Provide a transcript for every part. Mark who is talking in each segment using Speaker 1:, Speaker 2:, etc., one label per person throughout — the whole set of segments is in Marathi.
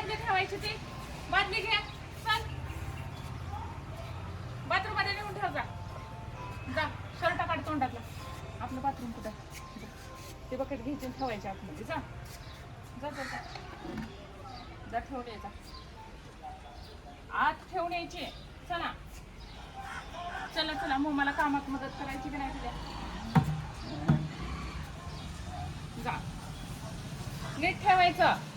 Speaker 1: बादली ठेवायची ती बादली घ्या चल बाथरूम मध्ये नेऊन ठेव जा जा शर्ट काढ तोंडातला आपलं बाथरूम कुठं ते बकेट घ्यायचे ठेवायचे आतमध्ये जा जा जा जा ठेवून यायचा आत ठेवून यायची चला चला चला मग मला कामात मदत करायची की नाही तुझ्या जा नीट ठेवायचं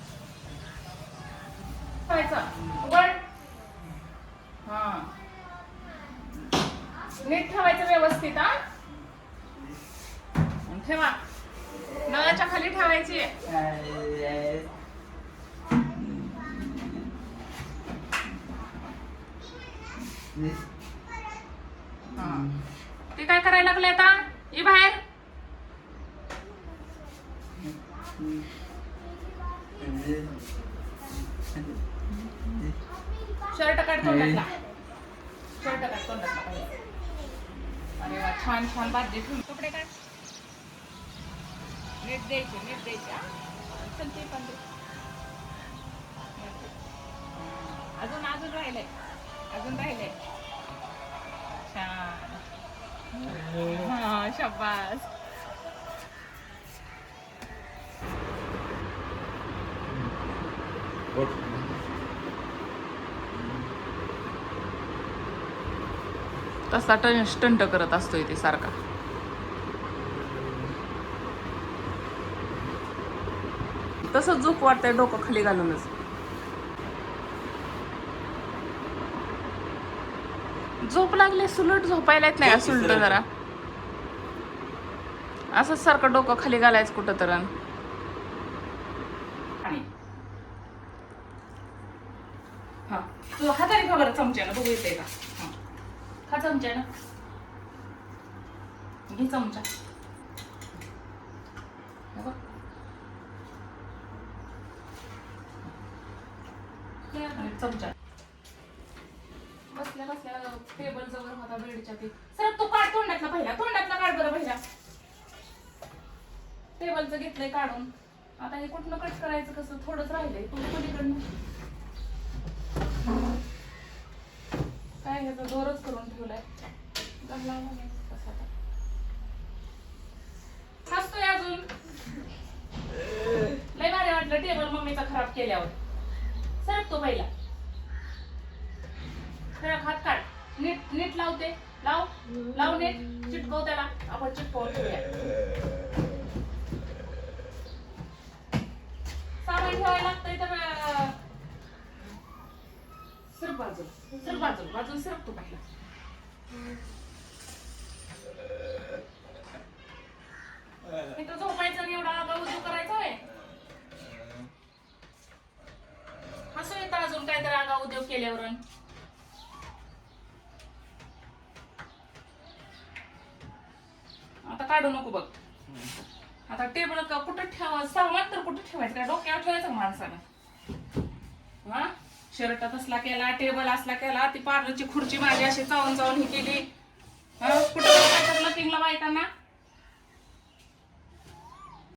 Speaker 1: उघड हा नीट ठेवायचं व्यवस्थित हा ठेवा नळाच्या खाली ठेवायची ते काय करायला लागले आता ये बाहेर शर्ट काढ तोंडातला शर्ट काढ तोंडातला अरे वा छान छान बादली ठेवून कपडे काढ नीट द्यायचे हा चल ते पण दे अजून अजून राहिलंय छान हा शाबास तसा स्टंट करत असतोय ते सारखा तसंच झोप वाटतंय डोकं खाली घालूनच झोप लागले सुलट झोपायला येत नाही का सुलट जरा असंच सारखं डोकं खाली घालायचं कुठं तर हा तू हाताने खबर चमच्यानं बघू येते का खा चमच्यानं घे चमचा चमचा बसल्या बसल्या टेबल जवळ होता बेडच्या ते सर तो काढ तोंडातला काढ बरं पहिला टेबलचं घेतलंय काढून आता हे कुठनं कट करायचं कसं थोडंच राहिलंय तू पलीकडनं काय ह्याचा दोरच करून ठेवलाय हसतोय अजून लय भारी वाटलं टेबल मम्मीचा खराब केल्यावर सरक तो पहिला खराब हात काढ नीट नीट लावते लाव नीट चिटकव त्याला आपण चिटकवून ठेवूया सामान ठेवायला लागतंय तर सरक बाजून सरक तो पहिला इथं झोपायचं आणि एवढा आगाऊ करायचा होय हसू येतं अजून काहीतरी आगाऊ उद्योग केल्यावर आता काढू नको बघ आता टेबल कुठं ठेवायचं सामान तर कुठं ठेवायचं काय डोक्यावर ठेवायचं माणसानं हा शर्ट असला केला टेबल असला केला ती पार्लरची खुर्ची माझी अशी चावून ही केली कुठं लकिंगला बायकांना